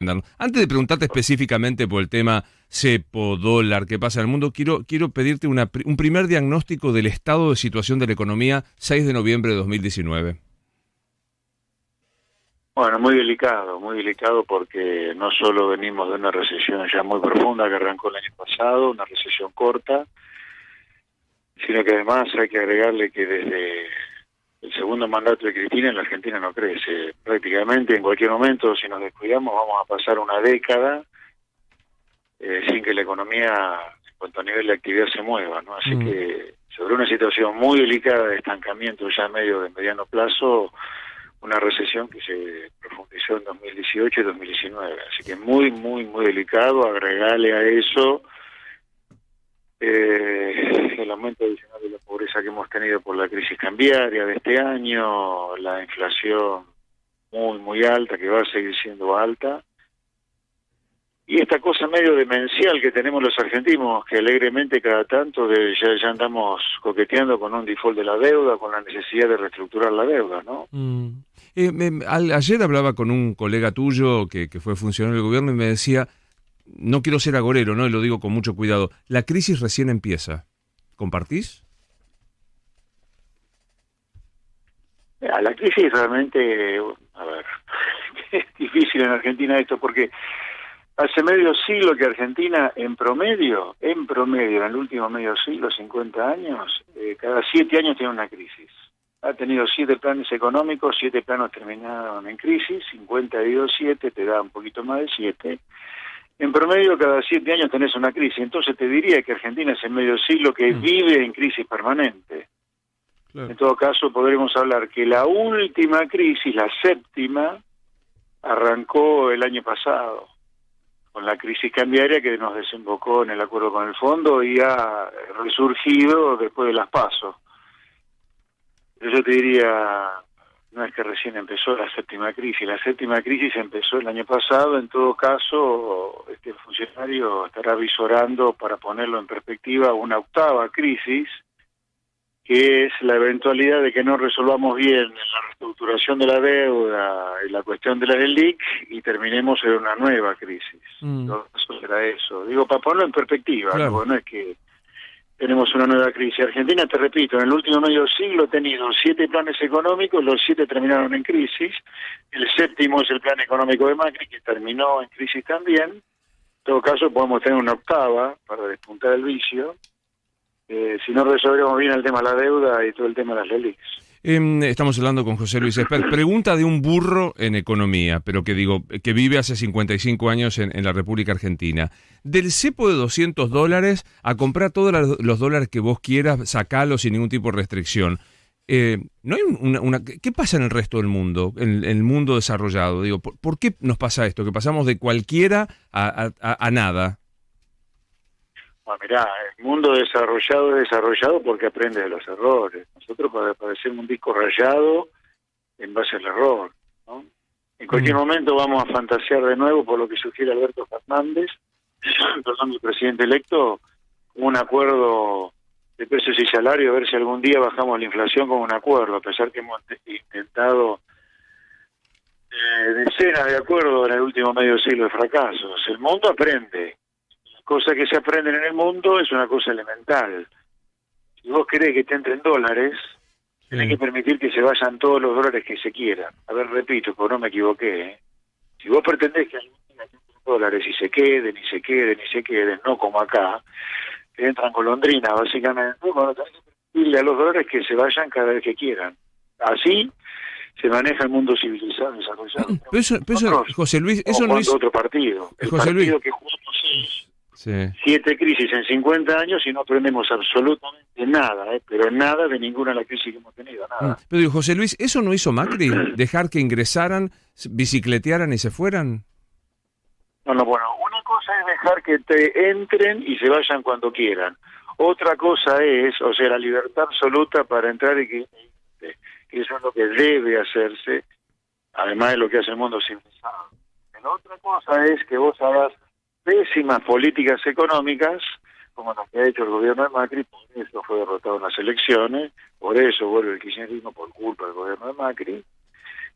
Antes de preguntarte específicamente por el tema cepo, dólar, qué pasa en el mundo, quiero pedirte un primer diagnóstico del estado de situación de la economía 6 de noviembre de 2019. Bueno, muy delicado porque no solo venimos de una recesión ya muy profunda que arrancó el año pasado, una recesión corta, sino que además hay que agregarle que desde el segundo mandato de Cristina en la Argentina no crece. Prácticamente en cualquier momento, si nos descuidamos, vamos a pasar una década sin que la economía, en cuanto a nivel de actividad, se mueva, ¿no? Así que sobre una situación muy delicada de estancamiento ya a medio de mediano plazo, una recesión que se profundizó en 2018 y 2019. Así que muy delicado. Agregarle a eso el aumento adicional de la pobreza que hemos tenido por la crisis cambiaria de este año, la inflación muy alta, que va a seguir siendo alta, y esta cosa medio demencial que tenemos los argentinos, que alegremente cada tanto ya andamos coqueteando con un default de la deuda, con la necesidad de reestructurar la deuda, ¿no? Ayer hablaba con un colega tuyo que fue funcionario del gobierno y me decía, no quiero ser agorero, ¿no? Y lo digo con mucho cuidado, la crisis recién empieza. ¿Compartís? La crisis realmente, a ver, es difícil en Argentina esto porque hace medio siglo que Argentina en promedio, en el último medio siglo, 50 años, cada 7 años tiene una crisis. Ha tenido 7 planes económicos, 7 planos terminaron en crisis, 50 dividido 7 te da un poquito más de 7. En promedio cada 7 años tenés una crisis, entonces te diría que Argentina es en medio siglo que vive en crisis permanente. Claro. En todo caso podremos hablar que la última crisis, la séptima, arrancó el año pasado, con la crisis cambiaria que nos desembocó en el acuerdo con el fondo y ha resurgido después de las PASO. Yo te diría, no es que recién empezó la séptima crisis empezó el año pasado. En todo caso, este funcionario estará visorando, para ponerlo en perspectiva, una octava crisis, que es la eventualidad de que no resolvamos bien la reestructuración de la deuda y la cuestión de la LELIC y terminemos en una nueva crisis. Eso será eso. Digo, para ponerlo en perspectiva, claro. No es que tenemos una nueva crisis. Argentina, te repito, en el último medio siglo ha tenido 7 planes económicos, los 7 terminaron en crisis. El séptimo es el plan económico de Macri, que terminó en crisis también. En todo caso, podemos tener una octava para despuntar el vicio. Si no resolvemos bien el tema de la deuda y todo el tema de las LELICs. Estamos hablando con José Luis Espert. Pregunta de un burro en economía, pero que vive hace 55 años en la República Argentina. Del cepo de $200 a comprar todos los dólares que vos quieras, sacarlos sin ningún tipo de restricción. ¿No hay ¿Qué pasa en el resto del mundo, en el mundo desarrollado? Digo, ¿por qué nos pasa esto? Que pasamos de cualquiera a nada. Bueno, mirá, el mundo desarrollado es desarrollado porque aprende de los errores. Nosotros padecemos un disco rayado en base al error, ¿no? En cualquier momento vamos a fantasear de nuevo por lo que sugiere Alberto Fernández, perdón, el presidente electo, un acuerdo de precios y salarios, a ver si algún día bajamos la inflación con un acuerdo, a pesar que hemos intentado decenas de acuerdos en el último medio siglo de fracasos. El mundo aprende. Cosas que se aprenden en el mundo es una cosa elemental. Si vos querés que te entren dólares, tenés que permitir que se vayan todos los dólares que se quieran. A ver, repito, porque no me equivoqué. Si vos pretendés que algún día te entren dólares y se queden, no como acá, que entran golondrinas, básicamente, bueno, tenés que permitirle a los dólares que se vayan cada vez que quieran. Así se maneja el mundo civilizado y desarrollado. Pero eso, José Luis, eso no es otro partido. El José partido Luis. que jugamos 7 crisis en 50 años y no aprendemos absolutamente nada, pero nada de ninguna de las crisis que hemos tenido, nada. Pero digo, José Luis, ¿eso no hizo Macri? ¿Dejar que ingresaran, bicicletearan y se fueran? No, bueno, una cosa es dejar que te entren y se vayan cuando quieran. Otra cosa es, o sea, la libertad absoluta para entrar y que eso es lo que debe hacerse, además de lo que hace el mundo civilizado. La otra cosa es que vos hagas pésimas políticas económicas, como las que ha hecho el gobierno de Macri, por eso fue derrotado en las elecciones, por eso vuelve el kirchnerismo por culpa del gobierno de Macri,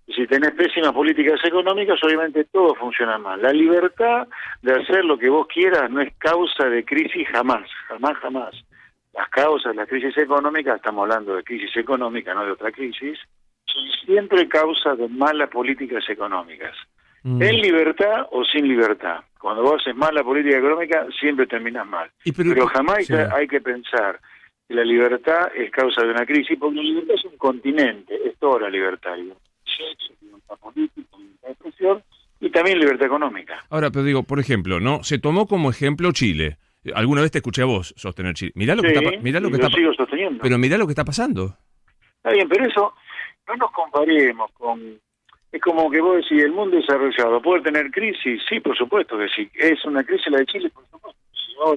Y si tenés pésimas políticas económicas, obviamente todo funciona mal. La libertad de hacer lo que vos quieras no es causa de crisis jamás, jamás, jamás. Las causas de la crisis económica, estamos hablando de crisis económica, no de otra crisis, son siempre causas de malas políticas económicas. En libertad o sin libertad. Cuando vos haces mal la política económica, siempre terminas mal. Pero jamás hay que pensar que la libertad es causa de una crisis, porque la libertad es un continente, es toda la libertad. Libertad política, libertad de expresión y también libertad económica. Ahora, pero digo, por ejemplo, ¿no? Se tomó como ejemplo Chile. Alguna vez te escuché a vos sostener Chile. Mirá lo que sigo sosteniendo. Pero mirá lo que está pasando. Está bien, pero eso no nos comparemos con... Es como que vos decís, el mundo desarrollado, ¿puede tener crisis? Sí, por supuesto que sí. ¿Es una crisis la de Chile? Por supuesto. Sí, no.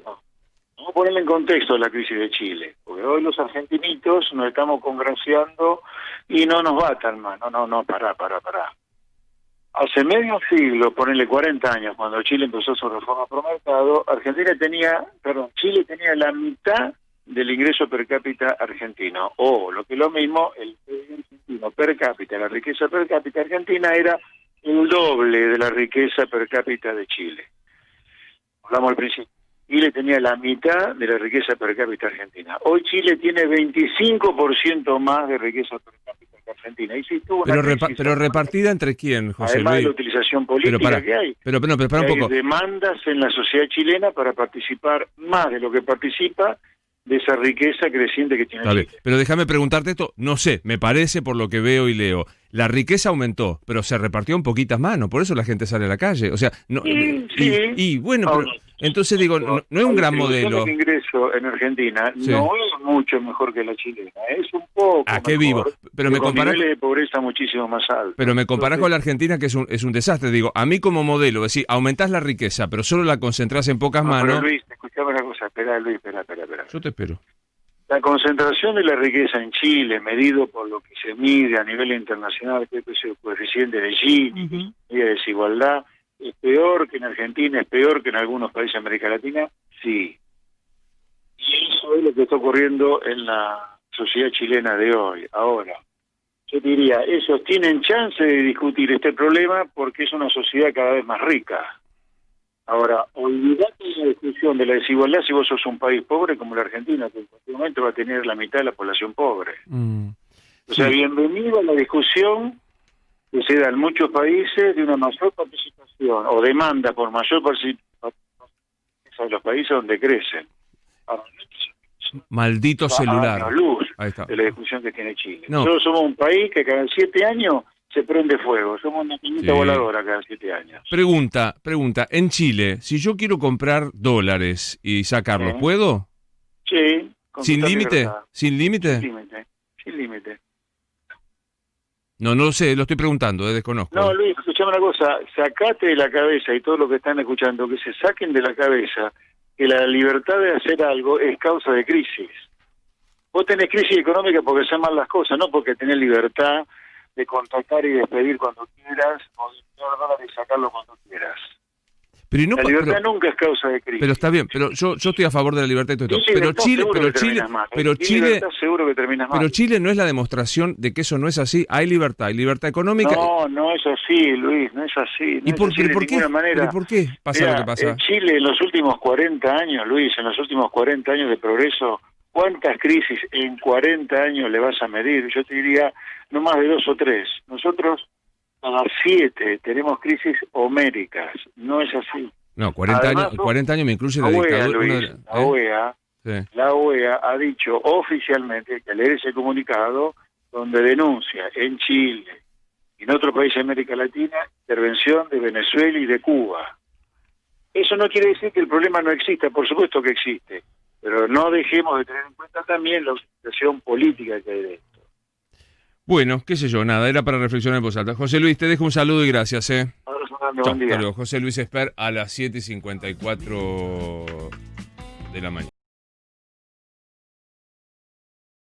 Vamos a ponerle en contexto la crisis de Chile, porque hoy los argentinitos nos estamos congraciando y no nos va tan mal. No, pará. Hace medio siglo, ponele 40 años, cuando Chile empezó su reforma pro mercado, Chile tenía la mitad del ingreso per cápita argentino, o lo que es lo mismo, el PIB argentino per cápita, la riqueza per cápita argentina era el doble de la riqueza per cápita de Chile. Hablamos al principio. Chile tenía la mitad de la riqueza per cápita argentina. Hoy Chile tiene 25% más de riqueza per cápita que Argentina. Y si tuvo pero repartida entre quién, José Además Luis. de la utilización política que hay. Pero un poco. Hay demandas en la sociedad chilena para participar más de lo que participa de esa riqueza creciente que tiene Chile. Pero déjame preguntarte esto, no sé, me parece por lo que veo y leo, la riqueza aumentó, pero se repartió en poquitas manos, por eso la gente sale a la calle, o sea, no, entonces digo, no es un gran modelo. El ingreso en Argentina no es mucho mejor que la chilena, es un poco qué vivo, pero me con comparás niveles de pobreza muchísimo más altos. Pero me comparás con la Argentina, que es un desastre, digo, a mí como modelo, es decir, aumentás la riqueza, pero solo la concentrás en pocas manos. Pero Luis, escuchame una cosa, espera. Yo te espero. La concentración de la riqueza en Chile, medido por lo que se mide a nivel internacional, que es el coeficiente de Gini, y de desigualdad, ¿es peor que en Argentina? ¿Es peor que en algunos países de América Latina? Sí. Y eso es lo que está ocurriendo en la sociedad chilena de hoy. Ahora, yo diría, ellos tienen chance de discutir este problema porque es una sociedad cada vez más rica. Ahora, olvidate de la discusión de la desigualdad si vos sos un país pobre como la Argentina, que en cualquier momento va a tener la mitad de la población pobre. O sea, bienvenido a la discusión que se da en muchos países de una mayor participación o demanda por mayor participación en los países donde crecen. Ahora, maldito celular. Luz Ahí está. De la discusión que tiene Chile. No. Nosotros somos un país que cada 7 años se prende fuego. Somos una piñita voladora cada 7 años. Pregunta. En Chile, si yo quiero comprar dólares y sacarlos, ¿puedo? Sí. ¿Sin límite? ¿Sin límite? Sin límite. No lo sé, lo estoy preguntando, desconozco. No, Luis, escuchame una cosa. Sacate de la cabeza, y todos los que están escuchando, que se saquen de la cabeza que la libertad de hacer algo es causa de crisis. Vos tenés crisis económica porque hacen mal las cosas, no porque tenés libertad de contactar y despedir cuando quieras, o de dólares y sacarlo cuando quieras. La libertad nunca es causa de crisis. Pero está bien, pero yo estoy a favor de la libertad y todo esto. Seguro que terminas mal. Pero Chile no es la demostración de que eso no es así. Hay libertad económica. No es así, Luis, no es así. ¿Y por qué pasa lo que pasa? En Chile en los últimos 40 años, Luis, en los últimos 40 años de progreso, ¿cuántas crisis en 40 años le vas a medir? Yo te diría, no más de 2 o 3. Nosotros cada 7 tenemos crisis homéricas, no es así. No, 40 años me incluye la dictadura. Luis, la OEA ha dicho oficialmente que leer ese comunicado donde denuncia en Chile y en otros países de América Latina intervención de Venezuela y de Cuba. Eso no quiere decir que el problema no exista, por supuesto que existe, pero no dejemos de tener en cuenta también la situación política que hay de esto. Bueno, qué sé yo, nada, era para reflexionar en voz alta. José Luis, te dejo un saludo y gracias, Buen día. José Luis Esper a las 7:54 de la mañana.